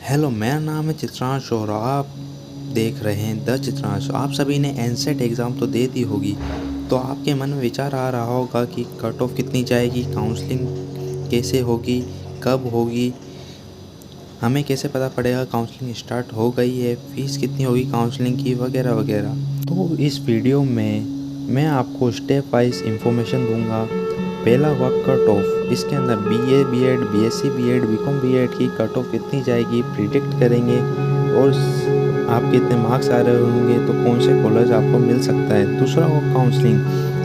Hello, मेरा नाम है चित्रांश और आप देख रहे हैं द चित्रांश। आप सभी ने एनसेट एग्ज़ाम तो दे दी होगी, तो आपके मन में विचार आ रहा होगा कि कट ऑफ कितनी जाएगी, काउंसलिंग कैसे होगी, कब होगी, हमें कैसे पता पड़ेगा काउंसलिंग स्टार्ट हो गई है, फ़ीस कितनी होगी काउंसलिंग की, वगैरह वगैरह। तो इस वीडियो में मैं आपको स्टेप वाइज इंफॉर्मेशन दूंगा। पहला हुआ कट ऑफ, इसके अंदर BA, BEd, BSc BEd, BCom BEd की कट ऑफ कितनी जाएगी प्रिडिक्ट करेंगे, और आपके इतने मार्क्स आ रहे होंगे तो कौन से कॉलेज आपको मिल सकता है। दूसरा हुआ काउंसलिंग,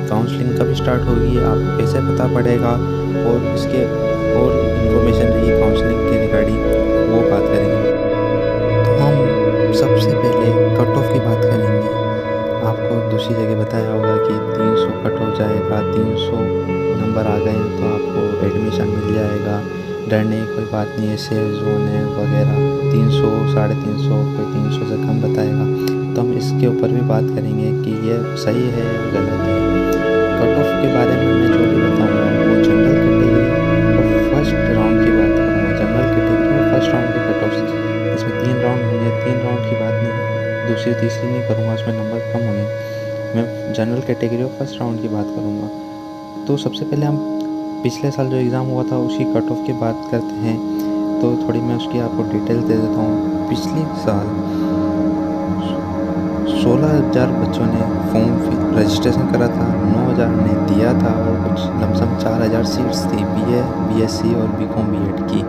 काउंसलिंग कब स्टार्ट होगी, आपको कैसे पता पड़ेगा, और इसके और इन्फॉर्मेशन रही काउंसलिंग के रिगार्डिंग, वो बात करेंगे। तो हम सबसे पहले कट ऑफ की बात करेंगे। आपको दूसरी जगह बताया होगा कि 300 कट हो जाएगा, 300 नंबर आ गए तो आपको एडमिशन मिल जाएगा, डरने की कोई बात नहीं है, सेफ जोन है वगैरह। 300, 350, कोई 300 से कम बताएगा। तो हम इसके ऊपर भी बात करेंगे कि ये सही है या गलत है। कट ऑफ के बारे में मैं जो भी बताऊँगा वो जनरल कैटेगरी और फर्स्ट राउंड की बात करूँगा। जनरल कैटेगरी और फर्स्ट राउंड की कट ऑफ, इसमें 3 राउंड होंगे, 3 राउंड की बात नहीं, दूसरी तीसरी नहीं करूँगा, उसमें नंबर कम होंगे। मैं जनरल कैटेगरी और फर्स्ट राउंड की बात करूँगा। तो सबसे पहले हम पिछले साल जो एग्ज़ाम हुआ था उसकी कट ऑफ की बात करते हैं। तो थोड़ी मैं उसकी आपको डिटेल दे देता हूँ। पिछले साल 16,000 बच्चों ने फॉर्म रजिस्ट्रेशन करा था, 9,000 ने दिया था, और कुछ लमसम 4,000 सीट्स थी बीए, बीएससी और बीकॉम बीएड की।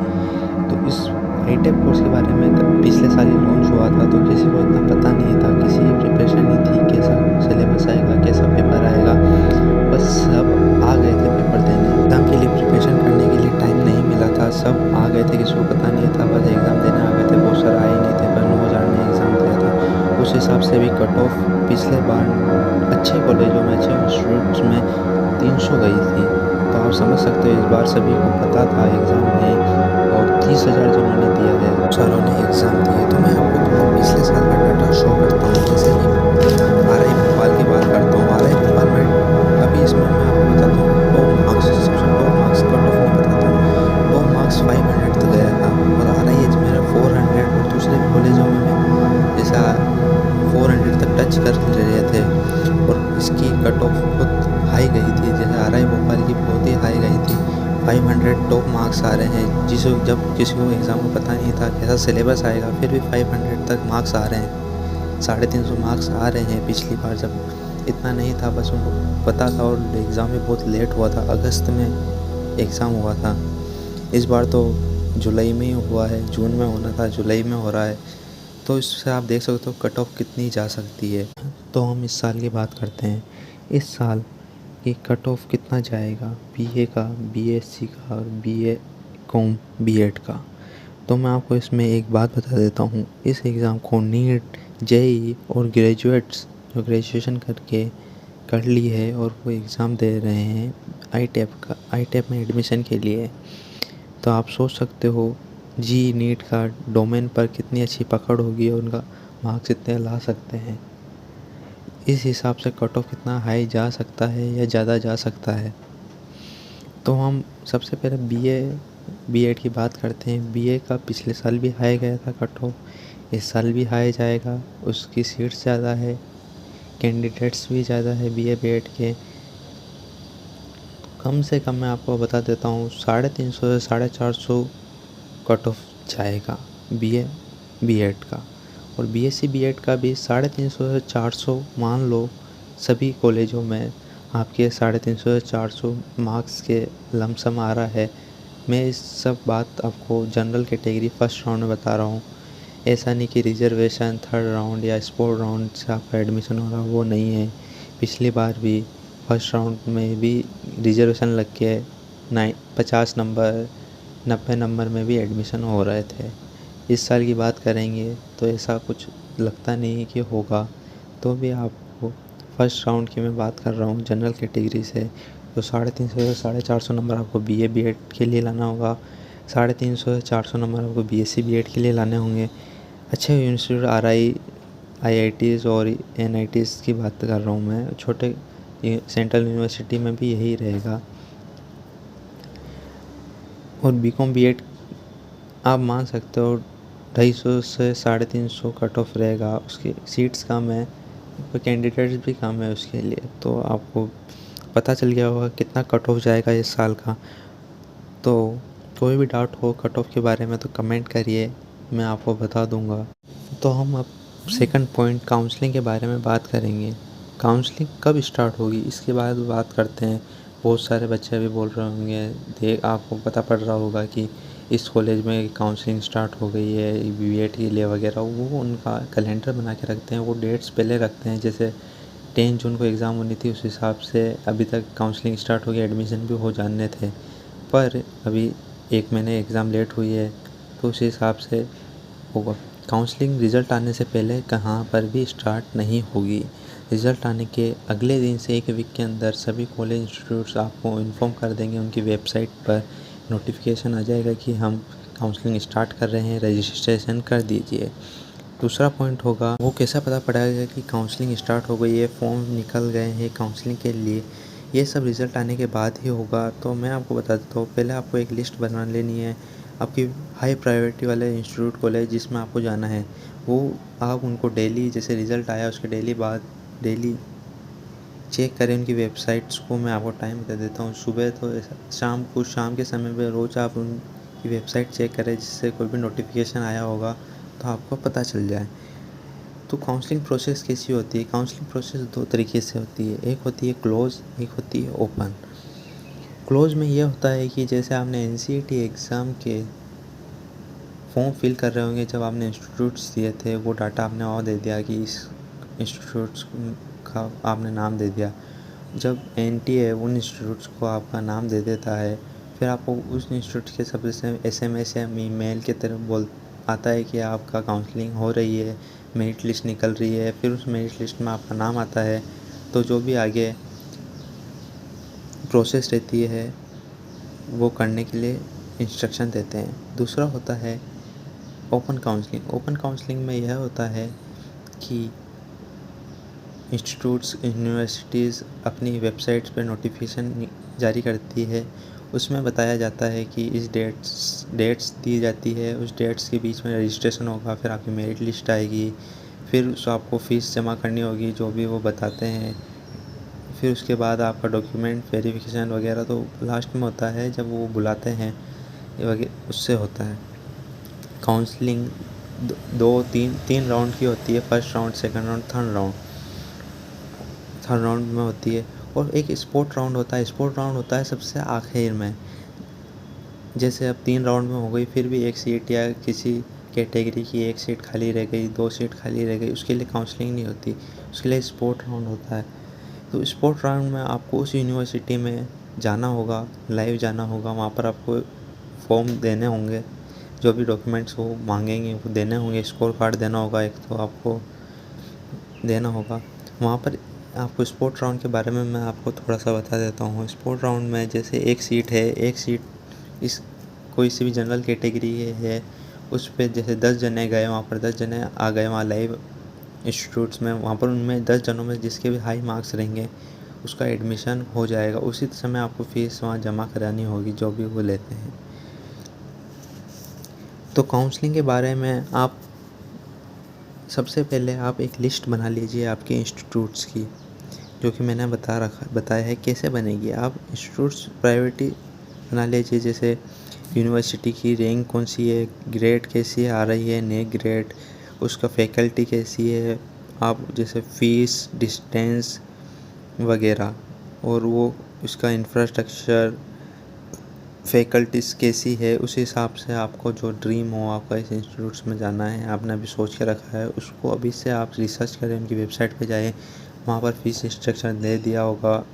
तो इस आई-टेप कोर्स के बारे में पिछले साल ही लॉन्च हुआ था, तो किसी को इतना पता नहीं था, किसी की प्रिपरेशन नहीं थी, कैसा सिलेबस आएगा, कैसा पेपर आएगा। बस सब आ गए थे पेपर देने, एग्ज़ाम के लिए प्रिपरेशन करने के लिए टाइम नहीं मिला था, सब आ गए थे, किसी को पता नहीं था, बस एग्ज़ाम देने आ गए थे। बहुत सारे आए नहीं थे, पर 9,000 ने एग्ज़ाम दिया था। उस हिसाब से भी कट ऑफ पिछले बार अच्छे कॉलेजों में, अच्छे इंस्टीट्यूट्स में 300 गई थी। तो आप समझ सकते हो इस बार सभी को पता था एग्ज़ाम है, और 30,000 जिन्होंने दिया है सारों ने एग्ज़ाम दिए। तो मैं आपको थोड़ा पिछले साल का डाटा शो करता हूँ। जैसे कि आरआई भोपाल की बात करता हूँ। आरआई भोपाल में अभी इसमें मैं आपको बताता हूँ टॉप मार्क्स, सबसे टॉप मार्क्स कट ऑफ में बताता हूँ। टॉप मार्क्स 500 तक गया था, और आरआई एच मेरा 400, और दूसरे कॉलेजों में जैसा 400 तक टच कर रहे थे, और इसकी कट ऑफ बहुत हाई गई थी। जैसे आरआई भोपाल की बहुत ही हाई गई थी, 500 टॉप मार्क्स आ रहे हैं। जब किसी को एग्ज़ाम में पता नहीं था कैसा सिलेबस आएगा, फिर भी 500 तक मार्क्स आ रहे हैं, 350 मार्क्स आ रहे हैं। पिछली बार जब इतना नहीं था, बस उनको पता था, और एग्ज़ाम भी बहुत लेट हुआ था, अगस्त में एग्ज़ाम हुआ था। इस बार तो जुलाई में ही हुआ है, जून में होना था, जुलाई में हो रहा है। तो इससे आप देख सकते हो कट ऑफ कितनी जा सकती है। तो हम इस साल की बात करते हैं। इस साल की कट ऑफ कितना जाएगा बीए का, बीएससी का, और बीए कॉम बीएड का। तो मैं आपको इसमें एक बात बता देता हूँ। इस एग्ज़ाम को नीट, जेईई और ग्रेजुएट्स जो ग्रेजुएशन करके कर ली है और वो एग्ज़ाम दे रहे हैं आई-टेप में एडमिशन के लिए, तो आप सोच सकते हो जी नीट का डोमेन पर कितनी अच्छी पकड़ होगी, और उनका मार्क्स इतने ला सकते हैं। इस हिसाब से कट ऑफ कितना हाई जा सकता है या ज़्यादा जा सकता है। तो हम सबसे पहले बीए बीएड की बात करते हैं। बीए का पिछले साल भी हाई गया था कट ऑफ, इस साल भी हाई जाएगा। उसकी सीट्स ज़्यादा है, कैंडिडेट्स भी ज़्यादा है बीए बीएड के। कम से कम मैं आपको बता देता हूँ 350 से 450 कट ऑफ जाएगा बीए बीएड का, और बीएससी बीएड का भी 350 से 400 मान लो। सभी कॉलेजों में आपके 350 से 400 मार्क्स के लमसम आ रहा है। मैं इस सब बात आपको जनरल कैटेगरी फर्स्ट राउंड में बता रहा हूँ। ऐसा नहीं कि रिजर्वेशन थर्ड राउंड या स्पोर्ट राउंड से आपका एडमिशन हो रहा, वो नहीं है। पिछली बार भी फर्स्ट राउंड में भी रिजर्वेशन लग के 50 नंबर 90 नंबर में भी एडमिशन हो रहे थे। इस साल की बात करेंगे तो ऐसा कुछ लगता नहीं है कि होगा। तो भी आपको फर्स्ट राउंड की मैं बात कर रहा हूँ जनरल कैटेगरी से, तो 350 से 450 नंबर आपको बीए बीएड के लिए लाना होगा। 350 से 400 नंबर आपको बीएससी बीएड के लिए लाने होंगे। अच्छे इंस्टीट्यूट आरआई, आईआईटीज़ और एनआईटीज़ की बात कर रहा हूँ मैं। छोटे सेंट्रल यूनिवर्सिटी में भी यही रहेगा। और बीकॉम बीएड आप मान सकते हो 250 से 350 कट ऑफ रहेगा। उसकी सीट्स कम है, कैंडिडेट्स भी कम है उसके लिए। तो आपको पता चल गया होगा कितना कट ऑफ जाएगा इस साल का। तो कोई भी डाउट हो कट ऑफ के बारे में तो कमेंट करिए, मैं आपको बता दूंगा। तो हम अब सेकंड पॉइंट काउंसलिंग के बारे में बात करेंगे। काउंसलिंग कब स्टार्ट होगी इसके बारे में बात करते हैं। बहुत सारे बच्चे अभी बोल रहे होंगे, आपको पता पड़ रहा होगा कि इस कॉलेज में काउंसलिंग स्टार्ट हो गई है बीएड के लिए वगैरह। वो उनका कैलेंडर बना के रखते हैं, वो डेट्स पहले रखते हैं। जैसे 10 जून को एग्ज़ाम होनी थी, उस हिसाब से अभी तक काउंसलिंग स्टार्ट हो गई, एडमिशन भी हो जाने थे। पर अभी 1 महीने एग्ज़ाम लेट हुई है, तो उस हिसाब से होगा। काउंसलिंग रिज़ल्ट आने से पहले कहाँ पर भी स्टार्ट नहीं होगी। रिज़ल्ट आने के अगले दिन से 1 वीक के अंदर सभी कॉलेज इंस्टीट्यूट्स आपको इन्फॉर्म कर देंगे। उनकी वेबसाइट पर नोटिफिकेशन आ जाएगा कि हम काउंसलिंग स्टार्ट कर रहे हैं, रजिस्ट्रेशन कर दीजिए। दूसरा पॉइंट होगा, वो कैसा पता पड़ेगा कि काउंसलिंग स्टार्ट हो गई है, फॉर्म निकल गए हैं काउंसलिंग के लिए। ये सब रिज़ल्ट आने के बाद ही होगा। तो मैं आपको बता देता हूँ, पहले आपको एक लिस्ट बना लेनी है आपकी हाई प्रायोरिटी वाले इंस्टीट्यूट कॉलेज जिसमें आपको जाना है। वो आप उनको डेली, जैसे रिज़ल्ट आया उसके डेली बाद डेली चेक करें उनकी वेबसाइट्स को। मैं आपको टाइम बता देता हूँ, सुबह तो शाम के समय में रोज़ आप उनकी वेबसाइट चेक करें, जिससे कोई भी नोटिफिकेशन आया होगा तो आपको पता चल जाए। तो काउंसलिंग प्रोसेस कैसी होती है? काउंसलिंग प्रोसेस 2 तरीके से होती है, एक होती है क्लोज़, एक होती है ओपन। क्लोज़ में ये होता है कि जैसे आपने एनसीईटी एग्ज़ाम के फॉर्म फिल कर रहे होंगे, जब आपने इंस्टीट्यूट्स दिए थे वो डाटा आपने और दे दिया कि इस इंस्टीट्यूट्स का आपने नाम दे दिया। जब एनटीए उन इंस्टीट्यूट्स को आपका नाम दे देता है, फिर आपको उस इंस्टीट्यूट के सबसे से एसएमएस या ईमेल के तरफ आता है कि आपका काउंसलिंग हो रही है, मेरिट लिस्ट निकल रही है। फिर उस मेरिट लिस्ट में आपका नाम आता है, तो जो भी आगे प्रोसेस रहती है वो करने के लिए इंस्ट्रक्शन देते हैं। दूसरा होता है ओपन काउंसलिंग। ओपन काउंसलिंग में यह होता है कि इंस्टीट्यूट्स, यूनिवर्सिटीज़ अपनी वेबसाइट्स पर नोटिफिकेशन जारी करती है। उसमें बताया जाता है कि इस डेट्स दी जाती है, उस डेट्स के बीच में रजिस्ट्रेशन होगा, फिर आपकी मेरिट लिस्ट आएगी, फिर उस आपको फ़ीस जमा करनी होगी जो भी वो बताते हैं। फिर उसके बाद आपका डॉक्यूमेंट वेरिफिकेशन वगैरह तो लास्ट में होता है, जब वो बुलाते हैं उससे होता है। काउंसलिंग तीन राउंड की होती है, first round, second round, third round में होती है। और एक स्पोर्ट राउंड होता है। स्पोर्ट राउंड होता है सबसे आखिर में। जैसे अब 3 राउंड में हो गई, फिर भी एक सीट या किसी कैटेगरी की एक सीट खाली रह गई, 2 सीट खाली रह गई, उसके लिए काउंसलिंग नहीं होती, उसके लिए स्पोर्ट राउंड होता है। तो स्पोर्ट राउंड में आपको उस यूनिवर्सिटी में जाना होगा, लाइव जाना होगा। वहाँ पर आपको फॉर्म देने होंगे, जो भी डॉक्यूमेंट्स वो मांगेंगे वो देने होंगे। स्कोर कार्ड देना होगा एक, तो आपको देना होगा वहाँ पर। आपको स्पोर्ट राउंड के बारे में मैं आपको थोड़ा सा बता देता हूँ। स्पोर्ट राउंड में जैसे एक सीट है, एक सीट इस कोई सी भी जनरल कैटेगरी है, उस पर जैसे 10 जने गए, वहाँ पर 10 जने आ गए वहाँ लाइव इंस्टीट्यूट्स में। वहाँ पर उनमें 10 जनों में जिसके भी हाई मार्क्स रहेंगे उसका एडमिशन हो जाएगा। उसी समय आपको फ़ीस वहाँ जमा करानी होगी जो भी वो लेते हैं। तो काउंसलिंग के बारे में आप सबसे पहले आप एक लिस्ट बना लीजिए आपके इंस्टीट्यूट्स की, जो कि मैंने बताया है कैसे बनेगी। आप इंस्टीट्यूट्स प्रायोरिटी बना लीजिए, जैसे यूनिवर्सिटी की रैंक कौन सी है, ग्रेड कैसी आ रही है, नेक ग्रेड, उसका फैकल्टी कैसी है, आप जैसे फ़ीस, डिस्टेंस वगैरह, और वो उसका इंफ्रास्ट्रक्चर, फैकल्टीज़ कैसी है। उस हिसाब से आपको जो ड्रीम हो आपका इस इंस्टीट्यूट्स में जाना है, आपने अभी सोच के रखा है, उसको अभी से आप रिसर्च करें, उनकी वेबसाइट पे जाएँ, वहाँ पर फ़ीस स्ट्रक्चर दे दिया होगा,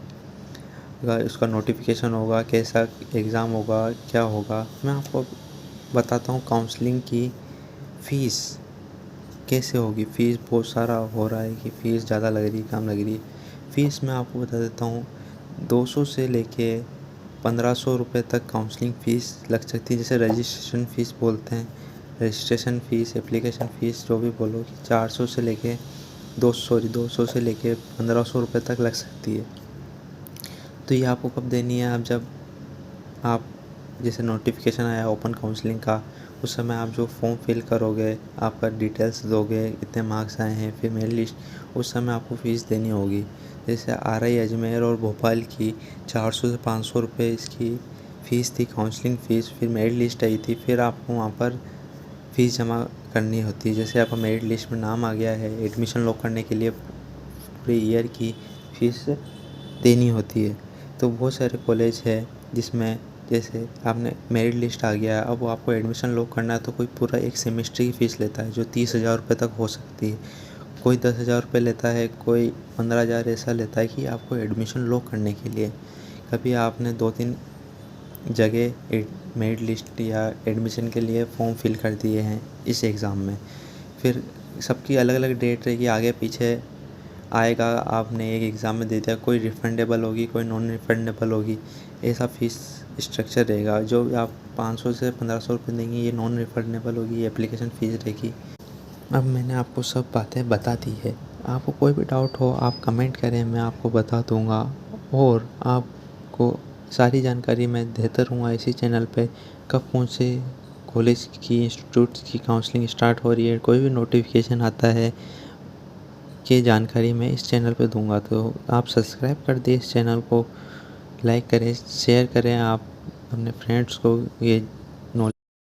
उसका नोटिफिकेशन होगा, कैसा एग्ज़ाम होगा, क्या होगा। मैं आपको बताता हूँ काउंसलिंग की फ़ीस कैसे होगी। फ़ीस बहुत सारा हो रहा है कि फ़ीस ज़्यादा लग रही, कम लग रही। फ़ीस मैं आपको बता देता हूँ, 200 से लेके 1500 रुपये तक काउंसलिंग फ़ीस लग सकती है। जैसे रजिस्ट्रेशन फ़ीस बोलते हैं, रजिस्ट्रेशन फ़ीस, एप्लीकेशन फ़ीस जो भी बोलो, कि 400 से लेके 200 से लेके 1500 रुपये तक लग सकती है। तो ये आपको कब देनी है? आप जब आप जैसे नोटिफिकेशन आया ओपन काउंसलिंग का, उस समय आप जो फॉर्म फिल करोगे, आपका डिटेल्स दोगे, कितने मार्क्स आए हैं, फिर मेरिट लिस्ट, उस समय आपको फ़ीस देनी होगी। जैसे RI अजमेर और भोपाल की 400 से 500 रुपये इसकी फ़ीस थी, काउंसलिंग फ़ीस। फिर मेरिट लिस्ट आई थी, फिर आपको वहाँ पर फ़ीस जमा करनी होती है। जैसे आपका मेरिट लिस्ट में नाम आ गया है, एडमिशन लॉक करने के लिए पूरे ईयर की फ़ीस देनी होती है। तो बहुत सारे कॉलेज है जिसमें जैसे आपने मेरिट लिस्ट आ गया, अब वो आपको एडमिशन लॉक करना है तो कोई पूरा एक सेमेस्टर की फ़ीस लेता है जो 30,000 रुपये तक हो सकती है। कोई 10,000 रुपये लेता है, कोई 15,000 ऐसा लेता है कि आपको एडमिशन लॉक करने के लिए। कभी आपने 2-3 जगह मेरिट लिस्ट या एडमिशन के लिए फॉर्म फिल कर दिए हैं इस एग्ज़ाम में, फिर सबकी अलग अलग डेट रहेगी, आगे पीछे आएगा। आपने एक एग्ज़ाम में दे दिया, कोई रिफ़ंडेबल होगी, कोई नॉन रिफ़ंडेबल होगी, ऐसा फ़ीस स्ट्रक्चर रहेगा। जो आप 500 से 1500 रुपये देंगे, ये नॉन रिफ़ंडेबल होगी, ये एप्लीकेशन फ़ीस रहेगी। अब मैंने आपको सब बातें बता दी है। आपको कोई भी डाउट हो आप कमेंट करें, मैं आपको बता दूँगा। और आपको सारी जानकारी मैं देता रहूँगा इसी चैनल पे। कब कौन से कॉलेज की, इंस्टीट्यूट्स की काउंसलिंग स्टार्ट हो रही है, कोई भी नोटिफिकेशन आता है की जानकारी मैं इस चैनल पे दूँगा। तो आप सब्सक्राइब कर दें इस चैनल को, लाइक करें, शेयर करें आप अपने फ्रेंड्स को ये